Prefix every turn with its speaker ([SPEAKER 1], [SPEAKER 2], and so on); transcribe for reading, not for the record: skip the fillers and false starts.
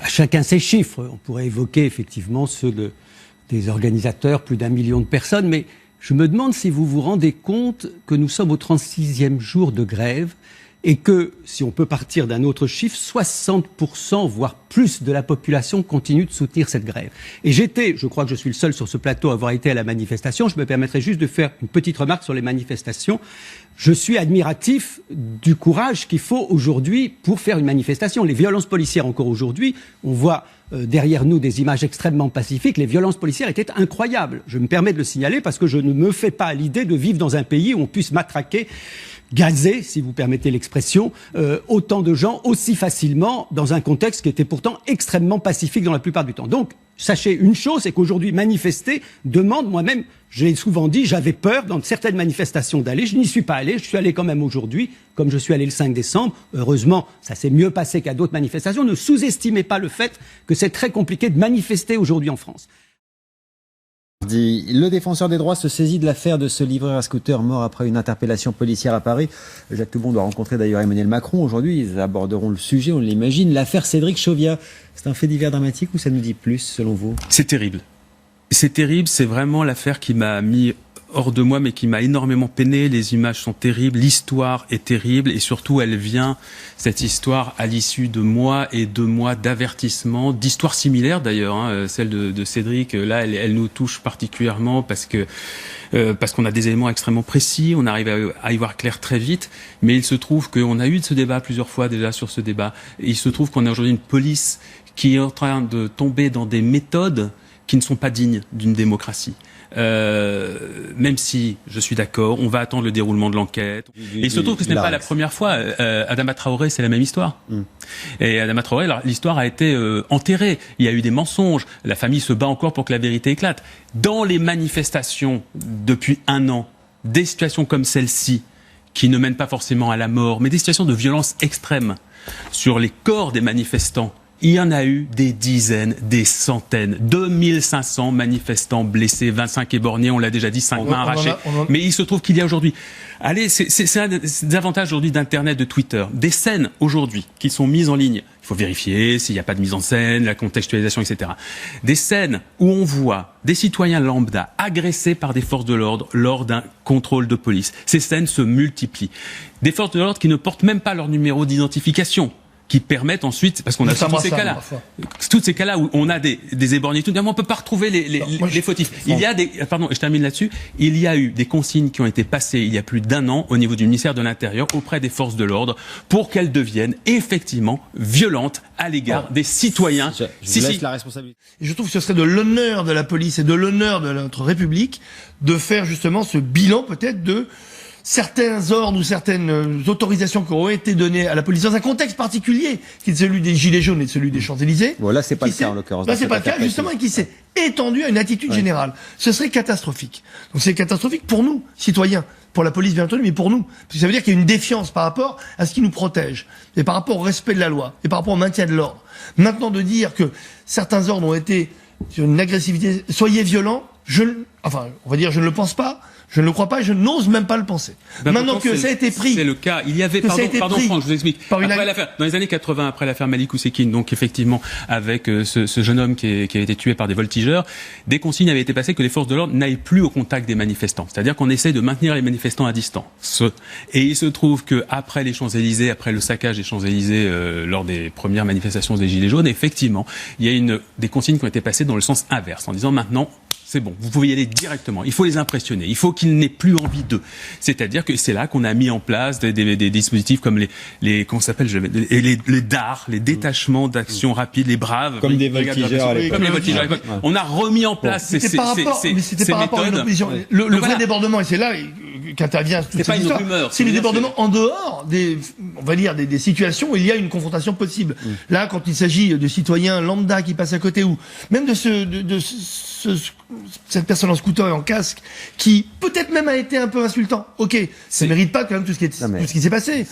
[SPEAKER 1] chacun ses chiffres. On pourrait évoquer effectivement ceux des organisateurs, plus d'1 million de personnes, mais je me demande si vous vous rendez compte que nous sommes au 36e jour de grève et que, si on peut partir d'un autre chiffre, 60%, voire plus de la population continue de soutenir cette grève. Et je crois que je suis le seul sur ce plateau à avoir été à la manifestation, je me permettrai juste de faire une petite remarque sur les manifestations. Je suis admiratif du courage qu'il faut aujourd'hui pour faire une manifestation. Les violences policières encore aujourd'hui, on voit derrière nous des images extrêmement pacifiques, les violences policières étaient incroyables. Je me permets de le signaler parce que je ne me fais pas à l'idée de vivre dans un pays où on puisse matraquer, gazer, si vous permettez l'expression, autant de gens aussi facilement dans un contexte qui était pourtant extrêmement pacifique dans la plupart du temps. Donc, sachez une chose, c'est qu'aujourd'hui, manifester demande, moi-même, j'ai souvent dit, j'avais peur dans certaines manifestations d'aller, je n'y suis pas allé, je suis allé quand même aujourd'hui, comme je suis allé le 5 décembre. Heureusement, ça s'est mieux passé qu'à d'autres manifestations. Ne sous-estimez pas le fait que c'est très compliqué de manifester aujourd'hui en France.
[SPEAKER 2] Le défenseur des droits se saisit de l'affaire de ce livreur à scooter mort après une interpellation policière à Paris. Jacques Toubon doit rencontrer d'ailleurs Emmanuel Macron. Aujourd'hui, ils aborderont le sujet, on l'imagine. L'affaire Cédric Chauviat, c'est un fait divers dramatique ou ça nous dit plus, selon vous?
[SPEAKER 3] C'est terrible. C'est terrible, c'est vraiment l'affaire qui m'a mis hors de moi, mais qui m'a énormément peiné. Les images sont terribles, l'histoire est terrible, et surtout, elle vient, cette histoire, à l'issue de mois et de mois d'avertissement, d'histoires similaires d'ailleurs, hein, celle de Cédric, là, elle nous touche particulièrement parce qu'on a des éléments extrêmement précis, on arrive à y voir clair très vite, mais il se trouve qu'on a eu ce débat plusieurs fois déjà sur ce débat, et il se trouve qu'on a aujourd'hui une police qui est en train de tomber dans des méthodes qui ne sont pas dignes d'une démocratie. Même si je suis d'accord, on va attendre le déroulement de l'enquête. Et il se trouve que ce n'est pas la première fois. Adama Traoré, c'est la même histoire. Et Adama Traoré, l'histoire a été enterrée. Il y a eu des mensonges. La famille se bat encore pour que la vérité éclate. Dans les manifestations depuis 1 an, des situations comme celle-ci, qui ne mènent pas forcément à la mort, mais des situations de violence extrême sur les corps des manifestants, il y en a eu des dizaines, des centaines, 2500 manifestants blessés, 25 éborgnés, on l'a déjà dit, 5 mains arrachées. Mais il se trouve qu'il y a aujourd'hui, c'est un des avantages aujourd'hui d'Internet, de Twitter, des scènes aujourd'hui qui sont mises en ligne. Il faut vérifier s'il n'y a pas de mise en scène, la contextualisation, etc. Des scènes où on voit des citoyens lambda agressés par des forces de l'ordre lors d'un contrôle de police. Ces scènes se multiplient. Des forces de l'ordre qui ne portent même pas leur numéro d'identification, qui permettent ensuite, parce qu'on a tous ces cas-là où on a des éborgnés, tout, mais on peut pas retrouver les fautifs. Il y a je termine là-dessus, il y a eu des consignes qui ont été passées il y a plus d'1 an au niveau du ministère de l'Intérieur auprès des forces de l'ordre pour qu'elles deviennent effectivement violentes à l'égard des citoyens.
[SPEAKER 2] Je laisse la responsabilité.
[SPEAKER 4] Je trouve que ce serait de l'honneur de la police et de l'honneur de notre République de faire justement ce bilan peut-être de certains ordres ou certaines autorisations qui ont été données à la police dans un contexte particulier, qui est celui des Gilets jaunes et celui des Champs-Élysées.
[SPEAKER 2] Voilà, c'est pas le cas en l'occurrence.
[SPEAKER 4] Là, c'est pas le cas, justement, et qui s'est étendu à une attitude générale. Ce serait catastrophique. Donc c'est catastrophique pour nous, citoyens, pour la police bien entendu, mais pour nous. Parce que ça veut dire qu'il y a une défiance par rapport à ce qui nous protège, et par rapport au respect de la loi, et par rapport au maintien de l'ordre. Maintenant, de dire que certains ordres ont été sur une agressivité, soyez violents, on va dire, je ne le pense pas. Je ne le crois pas et je n'ose même pas le penser. Maintenant que ça a été pris.
[SPEAKER 3] C'est le cas. Il y avait, pardon Franck, je vous explique. Dans les années 80, après l'affaire Malik Oussekine, donc effectivement, avec ce jeune homme qui a été tué par des voltigeurs, des consignes avaient été passées que les forces de l'ordre n'aillent plus au contact des manifestants. C'est-à-dire qu'on essaie de maintenir les manifestants à distance. Et il se trouve que après les Champs-Élysées, après le saccage des Champs-Élysées, lors des premières manifestations des Gilets jaunes, effectivement, il y a des consignes qui ont été passées dans le sens inverse, en disant maintenant, c'est bon, vous pouvez y aller directement. Il faut les impressionner. Il faut qu'ils n'aient plus envie d'eux. C'est-à-dire que c'est là qu'on a mis en place des dispositifs comme comment s'appelle, les DAR, les détachements d'action rapide, les braves.
[SPEAKER 2] Comme des voltigeurs à l'époque.
[SPEAKER 3] Comme les voltigeurs à l'époque. On a remis en place ces méthodes.
[SPEAKER 4] Le vrai débordement, et c'est là qu'intervient toute cette histoire, c'est le débordement en dehors on va dire, des situations où il y a une confrontation possible. Là, quand il s'agit de citoyens lambda qui passent à côté, ou même de cette personne en scooter et en casque, qui peut-être même a été un peu insultant. Ok, ça mérite pas quand même tout ce qui s'est passé.